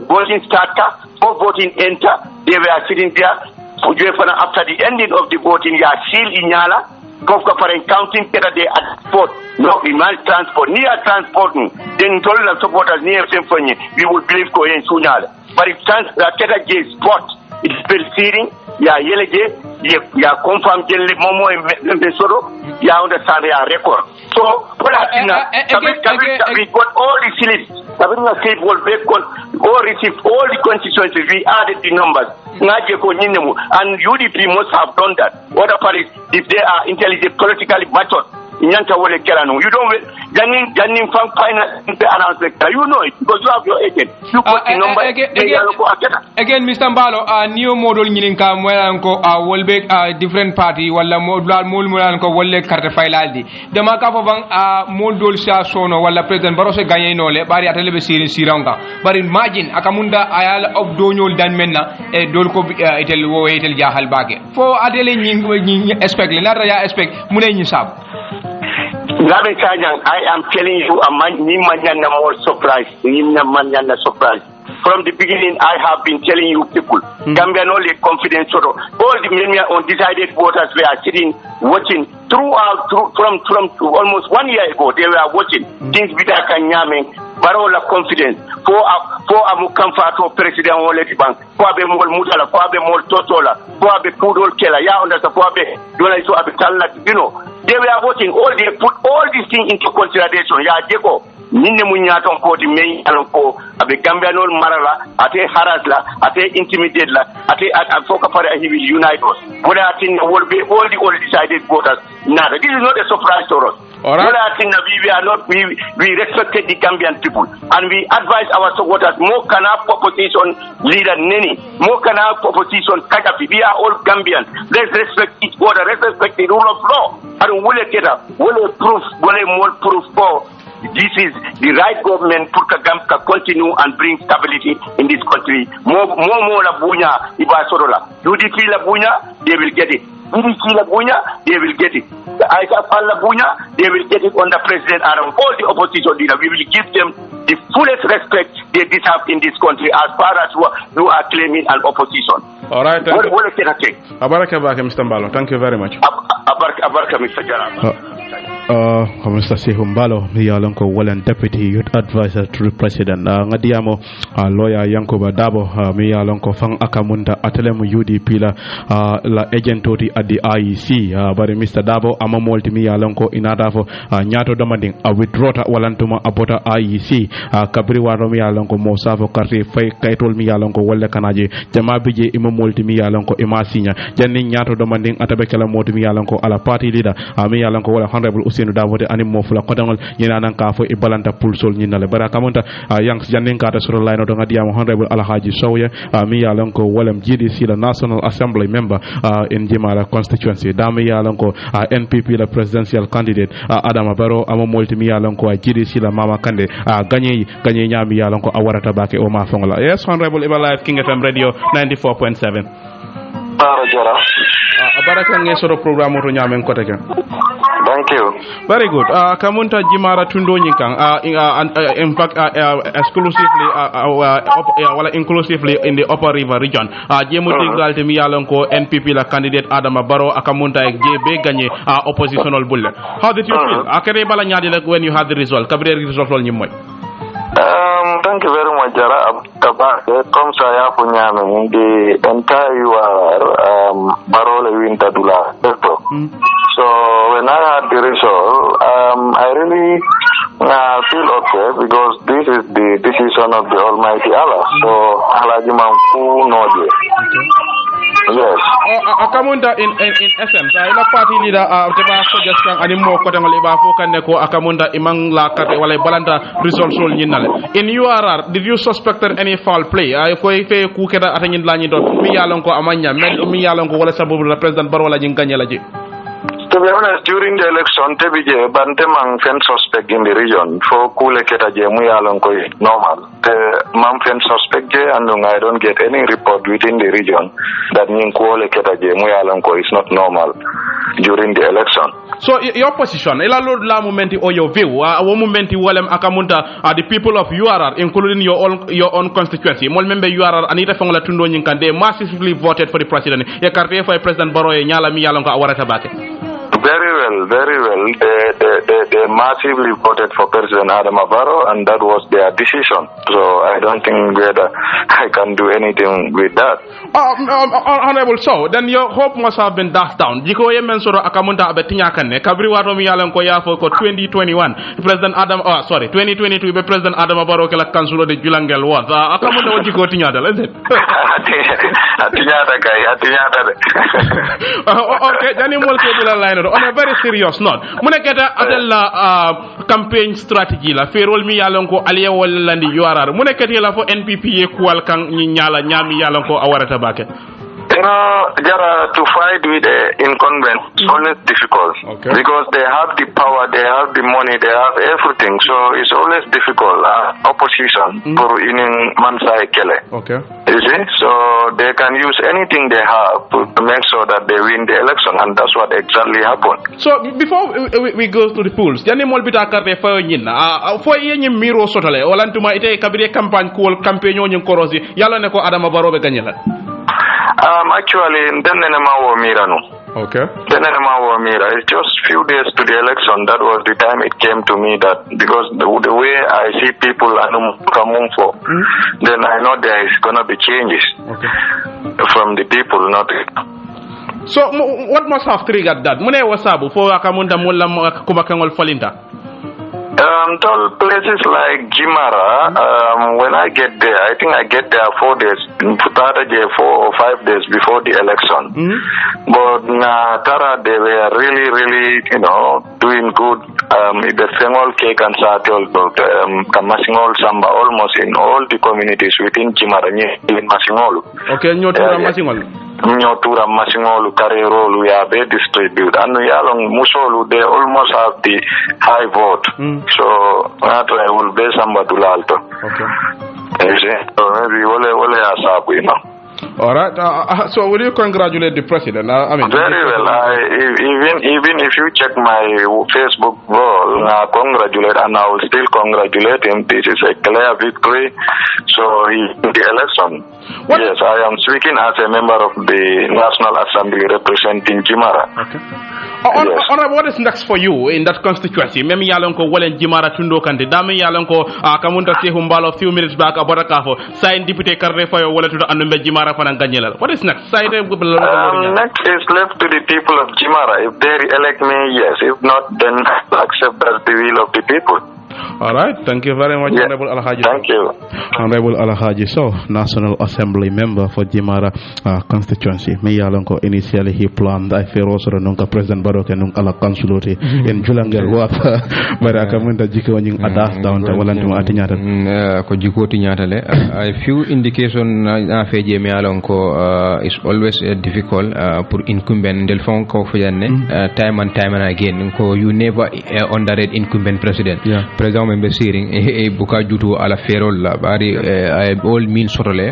Voting starter. For voting enter. They were sitting there. After the ending of the voting, they are still in Yala. Counting they at sport. No, we must transport. Near transporting. Then told the supporters near Symphony, we will believe Korean Sunyala. But if sport, it's still seating. Confirm Momo in Besoro. Understand their record. So, what we got all the seats. Sabina State will all receive all the constituencies. We added the numbers. And UDP must have done that. Other parties, if they are intelligent, politically matured, you don't announcement. You know it because you have your agent. You put the number again, Mr. Mbalo, new model Nilinka Moyanko, Wolbeck, different party, Walla Mulmulanko, Wolle Cartafailaldi. The Makapang Moldol Sono, Walla President Barose Gayanole, Bari Atelebesi Siranga. But imagine Akamunda Ayala of Donol Danmena, Dolko Itel Jahal Bage. For Adele expect, Lenara expect Munen Sab. Lamin Sajang, I am telling you, more surprise. Surprise. From the beginning, I have been telling you people, Gambian only confidence. All the men undecided voters were sitting, watching from almost 1 year ago. They were watching things bita kanyame, barola confidence. For amu kamfato president Wallet Bank, for abe mol mutala, for abe mol totola, for abe pudol kela, ya under the for abe dola so abe talak, they were watching. All they put all these things into consideration. Ya jeko. Minne munyaton ko di may alon ko abe gambianol marala ate harasla ate intimidate la ate foka pare he will unite us wala tin will be all the decided voters nada. This is not a surprise to us. Alright. We respected the Gambian people and we advise our supporters more can have opposition leader Neni, more can have opposition Kadafi. We are all Gambians. Let's respect each other, let's respect the rule of law. And more proof for this is the right government for Kagam to continue and bring stability in this country. More la bunya ibasorola. UDP la bunya, they will get it. UDP la bunya, they will get it. The ISAF la bunya, they will get it under President Adam. All the opposition leaders, we will give them the fullest respect they deserve in this country as far as you are claiming an opposition. All right. What can I take? Abaraka Baka, Mr. Mbalo. Thank you very much. Abaraka, Mr. Jarab. Mr. Sihumbalo, Yalonko Wallen Deputy Youth Advisor to the President. Ngadiamo, Lawyer Yankoba Dabo, Yalonko Fang Akamunda, Atelemu UDP la agentoti at the IEC. But Mr. Dabo, Amamolti Yalonko Inadafo, Nyato Domading, a withdrawta Walantuma Abota IEC, Kabri Waromi Yalonko Mosavo Karte, Fay Kaitol Miyalonko Walla Kanaje, Jamabije Imamolti Miyalonko Imasinya, Janin Nyato Domading, Atabekala Moti Miyalonko, a la party leader, Miyalonko Walla Honorable Usinu Davote, Animo Fula Kodangol, Yinanan Kafo, Ibalanta Pulsol Ninale, Barakamunta, Yanks Janin Kata Sura Line of Dongadiam, Honorable Alahaji Soya, Miyalonko Wallem GDC, the National Assembly member in Jimara constituency, Dami Yalonko, NPP, the presidential candidate, Adam Abaro, Amamolti Miyalonko, GDC, the Mama Kande, Ganye Nyami Yalonko, Awarata Bake, Oma Fongola. Yes, Honorable Ibalive, King FM Radio 94.7. Baraka ngesoro programme to nyamen kote ken. Thank you. Very good. Kamunta Jimara Tundo Nyikang, in fact, exclusively, inclusively in the Upper River region. Jemuti Galtemi Yalonko, NPP, la candidate Adama Barrow, Akamunta, JB Ganye, oppositional bullet. How did you feel? Akere Balanyadi, when you had the result? Kabir result on Yimoy. Thank you very much, Jara. Comme ça, ya punyame the entire Barole Winter Dula. So when I had the result, I really feel okay because this is the decision of the Almighty Allah. So Alajiman Fu Nodi. Yes. Akamunda in essence, ila party leader teba suggestion ani mo ko tangol iba fo kan ko Akamunda imang la kate wala balanta result sol nyinale. In URR, did you suspect any foul play? Ay ko fe ku keda atanyin lañi do mi yalon ko amanya mi yalon ko wala sababu la president Barrow la jinganya la ji. To be honest, during the election, Tebije Bantemang fen suspect in the region for Kule Ketaje Muyalonko normal. The man fen suspect and I don't get any report within the region that Kule Ketaje Muyalonko is not normal during the election. So your position, ila la momenti or your view, momenti walem Akamunta are the people of URR, including your own constituency. Mol member URR Anita Fongola Tundo Nyinkan, they massively voted for the president. Yakarte for President Barrow Nyala Miyalonko Awarata Very well. They massively voted for President Adam Barrow, and that was their decision. So I don't think whether I can do anything with that. Honorable, so then your hope must have been dashed down. Jiko yemen soro Akamunta abetinya kanne kabri wato mi yalan ko yafo ko 2021 President Adam 2022 be President Adam Barrow kala kansulo de Julangel was Akamunta won jiko tinya dal is it? Atinya de. Okay, jani mol ke bila line on a very serious note. Muna keta adella campaign strategy la ferol mi yalon ko aliya wala ndi URR. Muna keta la fo NPP e kual kan nyala nyami yalon ko awarata bake. Jara, to fight with the incumbent is always difficult because they have the power, they have the money, they have everything. So it's always difficult. Opposition for in Mansai Kele. Okay. You see, so they can use anything they have to make sure that they win the election, and that's what exactly happened. So before we go to the polls, jani mol bita carte fa nyina fo yenyi miro sotale walantuma ite kabire campagne ko campagne nyon korosi yalla ne ko Adama Barrow be gagné la. Actually, Okay. It's just few days to the election. That was the time it came to me that because the way I see people coming for, then I know there is gonna be changes from the people, not. So what must have triggered that? Mune wasabu for akamunda mulla kumakangol falinta. Tall places like Jimara, when I get there, I think I get there 4 days, 4 or 5 days before the election. But Tara, they were really, doing good. The Sengol cake and Satol, Masingol Samba, almost in all the communities within Jimara, in Masingol. Okay, Nyotura Masingol. Nyotura Masingolu Karerolu we are very distributed and we along Musolu they almost have the high vote. So that I will be somebody alto. Okay. You see? So maybe wole asabu, All right. So will you congratulate the president? Very well. Even if you check my Facebook wall, I congratulate and I will still congratulate him. This is a clear victory. So he in the election. What? Yes, I am speaking as a member of the National Assembly representing Jimara. Okay. Yes. What is next for you in that constituency? Memi yalonko walen Jimara tundo kandi. Dami yalonko kamunta si humbalo few minutes back abarakafo. Sign deputy karre for your wallet to anumbe Jimara fanang ganyela. What is next? Next is left to the people of Jimara. If they elect me, yes. If not, then accept as the will of the people. All right, thank you very much, Honorable Alhaji. Thank you. Honorable Alhaji So, National Assembly member for Jimara constituency. Me yalonko initially he planned I fear also nunka President Barrow nung ala consulate in Julangel what but akamunda jiko nying adas down ta walantu atinyata ko jiko tinyata le a few indication na feje me yalonko is always difficult pour incumbent del fon ko fujane time and again ko you never underrate incumbent president. President member siring e buka jutu ala ferol la bari all mean sotole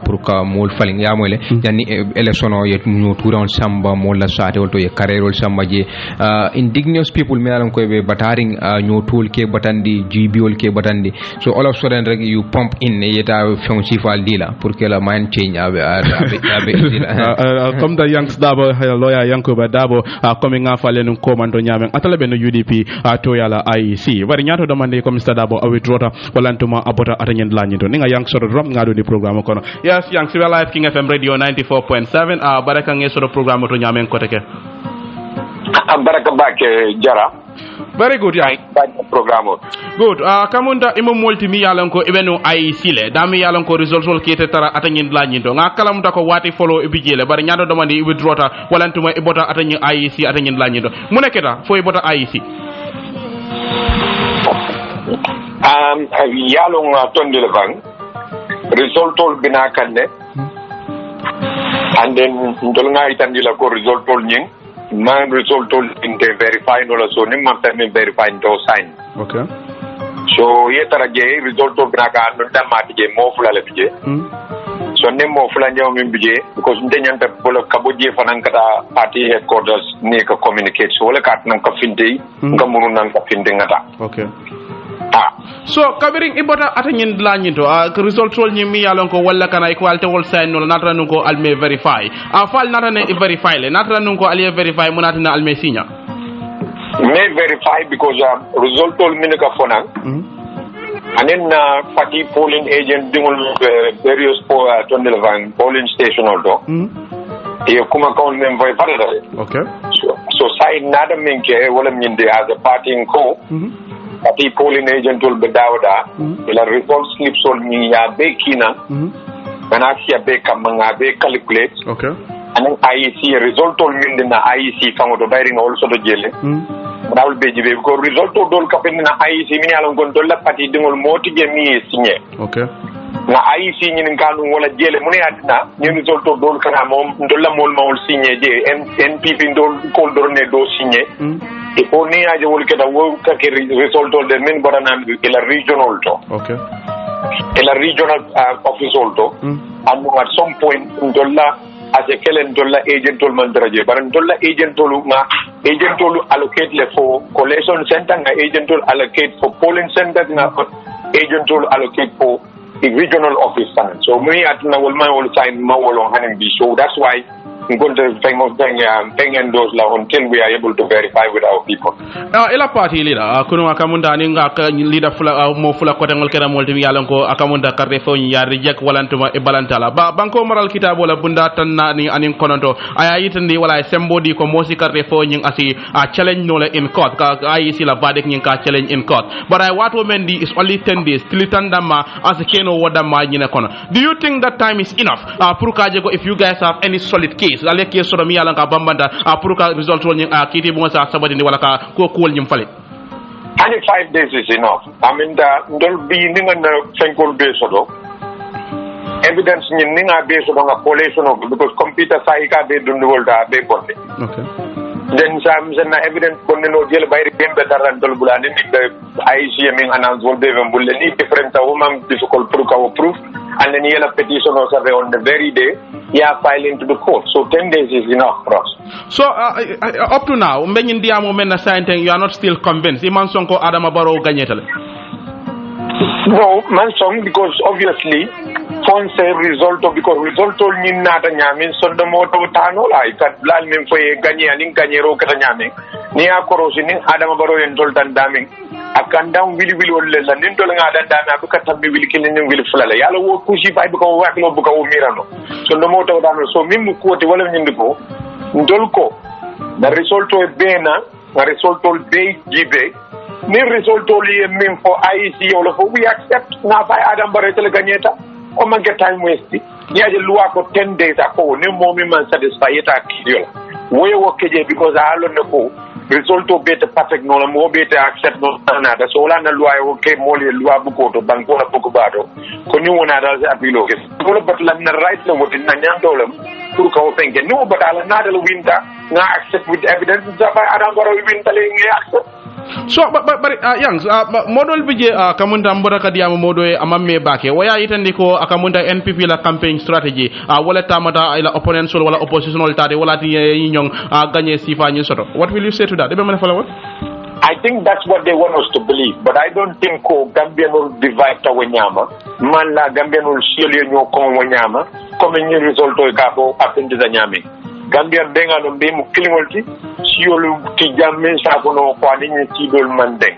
pour ka mol faling ya mole yani election o yet ñu turon samba mol la sate wolto ye carrerol samba je indigenous people me alan ko be bataring ñu tool ke batandi jibiol ke batandi so all of sudden rek you pump in yeta fon sifal dila pour que la mind change abe comme da yanks dabo lawyer yankuba dabo coming nga fale nu komando nyamen atala ben UDP to yala IEC bari nyato demande comme Mr. Dabo a withdrawta walantuma abota atanyen lanyito ninga yang sort drum ngado di programme kono yes yang si live King FM radio 94.7 baraka nge sort programme to nyamen ko teke baraka bake jara very good yang programme good kamunda imo multi mi yalan ko ibenu IEC le dami yalan ko result sol kete tara atanyen lanyito nga kala muta ko wati follow ibijele bari nyato demande withdrawta walantuma ibota atanyen IEC atanyen lanyito muneketa fo ibota IEC yalong tondile bang resultol bina kanne and then ndolnga itandila ko resultol nying man resultol inte verify no la so nim man permi verify do sign okay so yetara je resultol bina ka no damati je mo fula le bije so nem mo fula nyaw min bije because ndenyanta bolo kaboje fanan kata party headquarters ne ka communicate so wala kat nan ka finde ngamunu nan ka finde ngata okay so kabiring ibota atanyin lanyito result tol nyimi yalon ko walla kana equality wol sign no natra nunko alme verify fal natra ne verify le natra nunko alme verify munata na alme signa me verify because result tol minaka fona and then party polling agent dingol various polling station also e kuma kon men voy parade okay so side nada minke wala minde as a party ko Pati polling agent will be dawda ila result slips on me ya be kina mana si be kamanga be calculate okay and IEC result on me na IEC fango do bayring also do jele dawul be jibe ko result do kapen na IEC min yalon gon do la pati dingol moti je mi signé okay na IEC ni nganu wala jele mun yadna ni result do kana mom do la mol mawul signé je NPP do ko do ne do signé e poni aje wol keda wo ka ke result de min barana ila regional to okay ila regional office to and at some point ndolla as a kelen ndolla agent tol man daraje bar ndolla agent tolu allocate le for collation center nga agent tol allocate for polling center nga agent tol allocate for the regional office time. So me at na wal man wal sign ma wal hanin bi. So that's why I'm going to thing and those until we are able to verify with our people. Ela party leader kuno akamunda ninga leader fula mo fula ko tangol kera molti yalan ko akamunda carte fo ya reject walantuma e balantala ba banko moral kitabo la bunda tan ni anin kononto aya yitandi wala sembo di ko mosi carte fo nyin asi challenge no la in court ka ayi si la badek nyin ka challenge in court but I what women di is only 10 days tilitandama as keno wodama nyine kono. Do you think that time is enough pour ka jego if you guys have any solid case la ke so mi yalan ka bambanda pour ka result woni kiti bon sa sabadi ni wala ka ko kol nyim fale only 5 days is enough. I mean ndol bi ni nga fenkol be sodo evidence ni nga be sodo nga collation of because computer sai ka be dundu volta be bonde okay then some na evidence bonne no jël bay rembe dara ndol bulani ni be ICM announce wolbe bulle ni different woman difficult pour ka proof and then yela petition or survey on the very day file into the court. So 10 days is enough for us. So up to now mbenyin diamo men na saying you are not still convinced Iman Sonko Adama Barrow gagnetale. No, Mansong, because obviously phone say result ni nata nyamin sondo moto tano la ikat lal min foye gagné anin gagné ro kata nyamin ni akorosi ni Adama Barrow en toltan daming akan dam wili wolle la nin tol nga dan dami abuka tambi wili kilin wili fulala yalla wo kushi fay buka wo waklo buka wo mirano sondo moto dano so mim ko te wala nyindi ko ndol ko da result e bena na result be jibe ni result li min fo IEC wala fo we accept na fay Adam Barrow tele gagneta o man get time waste yaje luwa ko 10 days ako ni momi man satisfy eta kidiola woyo wokeje because I alone ko result to beta perfect no mo beta accept no nada so la na luwa okay moli luwa buko to banko na buko bado ko ni wona dal apilo ke ko bat la na right la wodi na nyandolam pour ko fenke no but ala nada la winta na accept with evidence da by Adam Barrow winta le ngi accept. So but yangs model bije kamunda mbora kadiama modo e amamme bake waya yitandi ko akamunda NPP la campaign strategy wala tamata ila opponent sol wala oppositional tade wala ti nyong gagner sifa nyi soto. What will you say to that? Debe mena fala what? I think that's what they want us to believe, but I don't think ko Gambia will divide wanyama man la Gambia will shield nyo ko wanyama comme ni result o gabo apende za nyame Gambia benga no be mu kilingolti siolu ti jamme sa kono ko ani ni tidol mandeng.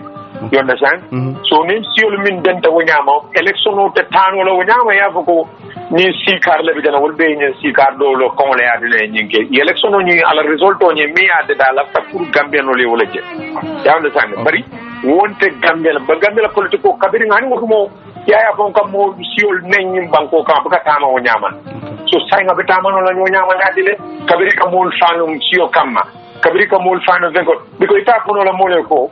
You understand? So ni siolu min denta wanyama election o te tan wala wanyama ya ko ni sikar le bidana wol be ni sikar do lo kon le adile nyinke election o ni ala result o ni mi ade da la ta pour Gambia no le wala je. You understand? Bari wonte Gambia ba Gambia politiko kabiri ngani ko mo yaya bon kam mo siol nenyi banko ka buka tama wanyama. So saying a bit of kabiri kamul fanum sio kama kabiri kamul fanum vengo because ita kono la mole ko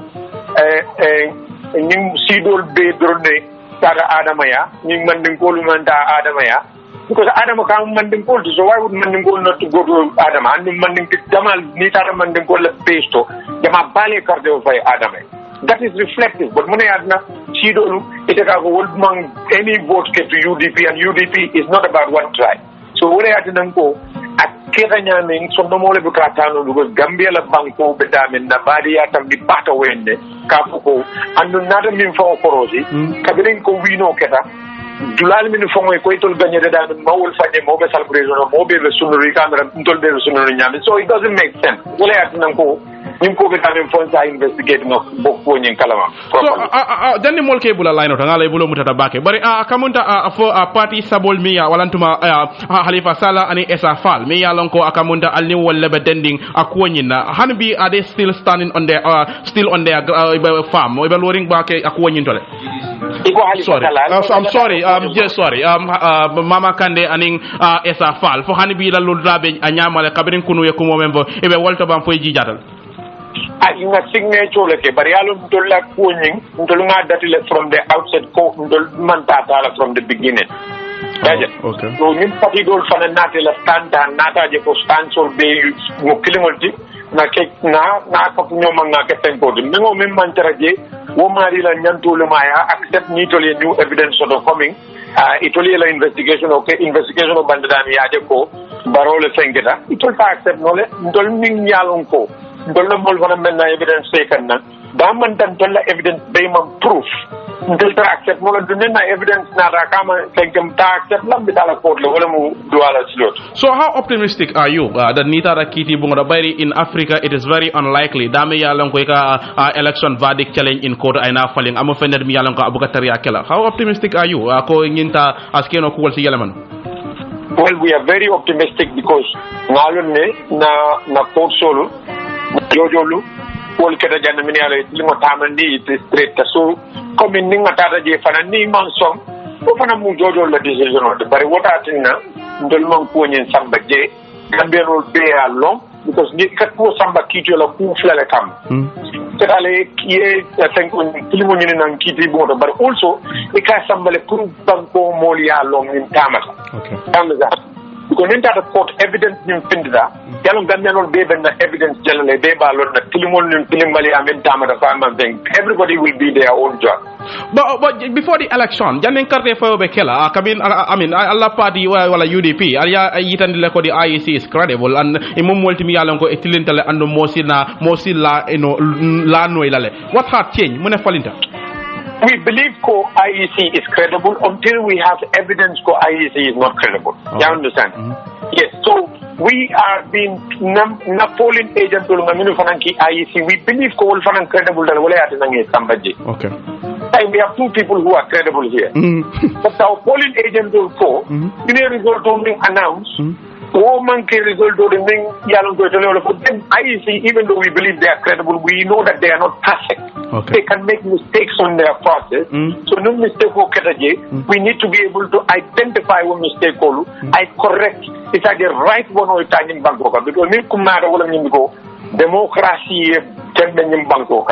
nim sidol be drone taga adamaya nim mandin ko lumanda adamaya because adama kam mandin ko so why would mandin ko not to go to adama and mandin jamal ni taga mandin ko la pesto jama bale karde o fay adama. That is reflective, but money adna sidol itaka ko would mang any vote get to UDP and UDP is not about one tribe. So what I didn't go at Keranyaming, so no more Bukatano, because Gambia la Banco, Bedamin, Nabadi, and the Pata Wende, Kapuko, and another mean for Korosi, Kabirinko, we know Keta, Dulal Minifong, Equator Ganyada, and Mowel Fanya Mobile Celebration, or Mobile Sunuri Camera, Tolde Sunuri. So it doesn't make sense. What I didn't go. Investigating of Bokoni and Kalama. So, then the Molke Bula line of Angala Bulu Mutabake. But Akamunda for a party Sabol Mia, Walantuma Halifa Sala and Esa Fal, Mia Lonko Akamunda Alni Lebedending Aquanina. Hanbi are they still standing on their farm? We're lowering back Aquanin. Sorry, I'm sorry. Just sorry. Mama Kande and Esa Fal for Hanbi la Ludrabe Anyama Kabirin Kunu Yakumo member, Ebe Walter Bamfoy Jadal. Inga signature leke barialo ndola kunying ndolunga datile from the outset ko ndol mantata from the beginning. Okay. So nim pati dol fana natela stanta nata je ko stansol be mo kilingolti na ke na ko nyoma nga ke tempo de ngo mem mantaraje wo mari la nyantulu maya accept ni to le new evidence sort of coming itoli la investigation o bandani yaje ko barole fengeta itol ta accept nole ndol min yalon ko ndol la mol fana menna evidence taken na ba man tan tolla evidence bay man proof ndol ta accept nole dunna evidence na ra kama fengem ta accept lambi dala court le wala mu duala slot. So how optimistic are you that nita da kiti bunga bari in Africa it is very unlikely dame yalon ko ka election verdict challenge in court ayna falling amo fened mi yalon ko abukatari akela. How optimistic are you ko nginta askeno ko wol ci yalaman? Well, we are very optimistic because ngalon ne na court solo jojolu wol keda janna min yalla limo tamandi it straight so comme ni ngata je fana ni man som ko fana mu jojol la decision de bari wota tinna ndol man ko nyen samba je gambenol be a long because ni kat ko samba kito la ku flale kam c'est-à-dire qui est cinq limo ni nan kiti bo do bari also e ka samba le pour banko molia long ni tamata okay tamza ko nenta da court evidence nim findida yalo gambenol be ben na evidence jalale be ba lon na tilimol nim tilimali amen tamata fama ben everybody will be their own job. But before the election janen carte fo be kela Allah party wala UDP ya yitandi le ko the IEC is credible and imum multimi yalon ko etilintale ando mosila la noilale what had changed mune falinta. We believe IEC is credible until we have evidence IEC is not credible. Oh. You understand? Yes. So we are being polling agent to IEC. We believe is credible. Okay. And we have two people who are credible here. But our polling agent will go. Result only announced. Result then IEC, even though we believe they are credible, we know that they are not perfect. Okay. They can make mistakes on their process. So no mistake we need to be able to identify one mistake I correct it's the right one or it's in Bangkok because democracy in Bangkok.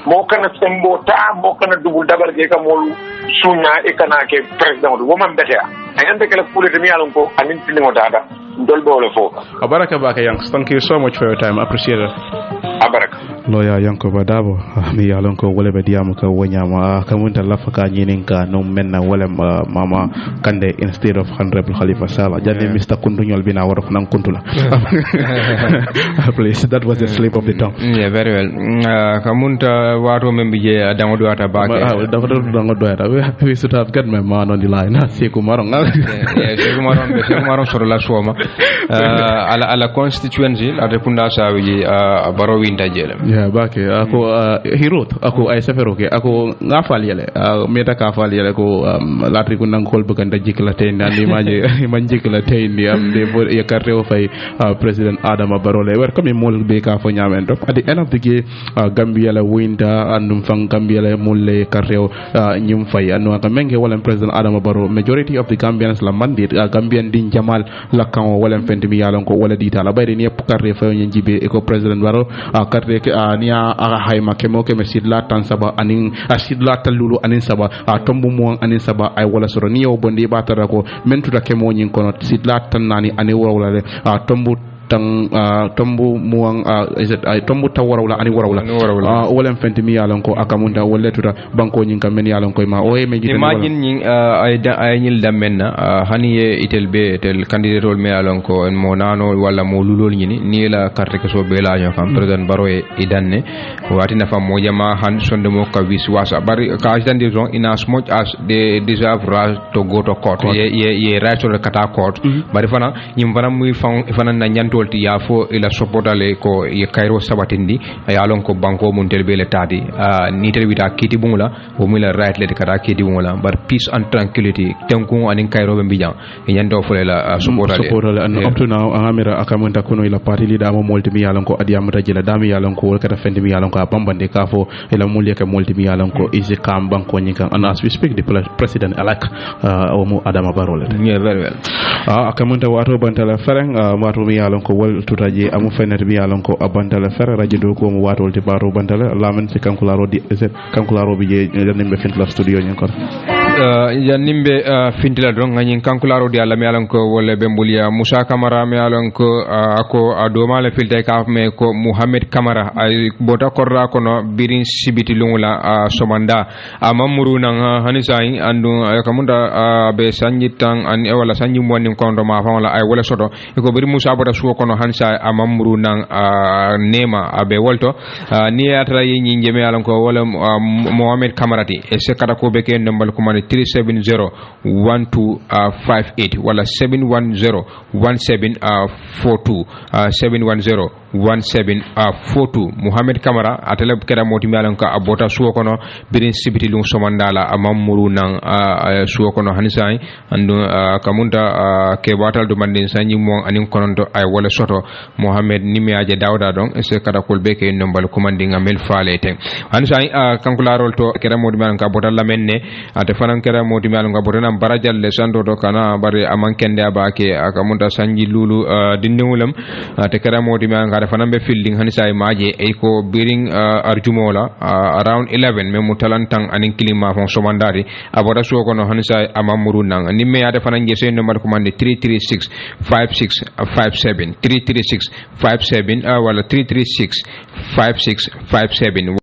Mo kana sembo ta mo kana dugul dabar ke ka molu sunya e kana ke president woman better ayande kala pule de mi alon ko anin tinimo dada ndol bolo fo abaraka baka yanks thank you so much for your time appreciate it abaraka lawyer yanko badabo mi alon ko wala be diamu ka wonyama kamunta lafaka nyinin ka no menna wala mama kande instead of honorable Khalifa Sallah jani Mr Kundunyol bina waro nan kuntula please that was a slip of the tongue. Yeah, very well. Kamunta wato membije dango doata bake dango doata we should have got my man on the line Sekou Maron Sekou Maron soro la soma ala constituency la repunda sawi baro winta jele bake ako he wrote ako ay saferoke ako ngafal yele meta ka fal yele ko latri ko nang kol bëgg ndax jikla tay ndi maje man jikla tay ndi am de bo yakarte o fay president Adama Barrow le wer comme mol be ka fo nyamen top at the end of the day Gambia la winta andum fang Gambia la mulle karrew nyum fay anu ka menge wala president Adama Barrow majority of the Gambians la mandate Gambian din jamal la kan wala fentimi yalon ko wala dita la bayde ni karre fay nyi jibe e ko president Barrow karre niya hayma kemo ke mesidla tan saba anin asidla talulu anin saba tombu mo anin saba ay wala soro niyo bondi batara ko mentuda kemo nyin kono sidla tan nani ani wala le tombu tombu muang tombu tawarawla ani warawla wala fenti mi yalon ko akamunda wala tuta banko nyin kam men yalon ko ma o e meji imagine nyin ay nyil damenna hani itelbe tel candidate rol me yalon ko en mo nano wala mo lulol nyini ni la carte ke so be la nyo kam president Barrow e idanne wati na fam mo jama han sonde mo ka wiswasa bari ka ajandi zon in as much as they deserve right to go to court ye right to kata court bari fana nyim fana muy fana na nyanto ti yafo ila supportale ko ye Cairo sabatindi ayalon ko banko mun telbe le tadi ni telbita kiti bungula o mila right le kata kiti bungula bar peace and tranquility tenku anin Cairo be mbijan e nyando fole la supportale and up to now amira akamunta kuno ila party leader mo multi yalon ko adiamata jela dami yalon ko kata fendi mi yalon ko bambande ka fo ila mulye ka multi yalon ko is kam banko nyika and as we speak the president elect o mo Adama Barrow le yeah very well akamunta wato bantala fereng wato mi yalon ko wal tutaje amu fenet mi yalon ko abandala fer radio do ko mo watol ti baro bandala lamen ci kankularo di kankularo bi je nimbe fintla studio nyen kon ya nimbe fintila don ngani kankularo di alla mi yalon ko wala be mbulia Musa Camara mi yalon ko ako adoma le filta ka me ko Muhammad Camara ay bota korra kono birin sibiti lungula somanda amamuru nan hanisai andu kamunda be sanji tan an wala sanji monni kondo ma fa wala ay wala soto ko biri Musa bota suwo kono hansa amamuru nan nema abe wolto ni atra yi nyinje me yalon ko wala Muhammad Camara ti e se kada ko be ke nambal ko mane 3701258 wala 7101742 7101742 Muhammad Camara atele kera moti mialan ka abota suwo kono birin sibiti lung somandala amamuru nan suwo kono hanisai andu kamunta ke batal do mandin sanyi mo anin kononto ay wala soto Muhammad nimiaje dawda don ese kada kolbe ke nombal commanding amel falete hanisai kankularol to kera moti mialan ka botal lamenne ate fanan kera moti mialan ka botanam barajal le sando to kana bare amankende abake akamunta sanyi lulu dinnewulam ate kera moti mialan ka fanan be fielding hanisai maje e ko biring arjumola around 11 memu talantang anin kilima fon somandari aboda suwo kono hanisai amamuru nang nimme yade fanan je sen number commande 3365657 33657 wala 3365657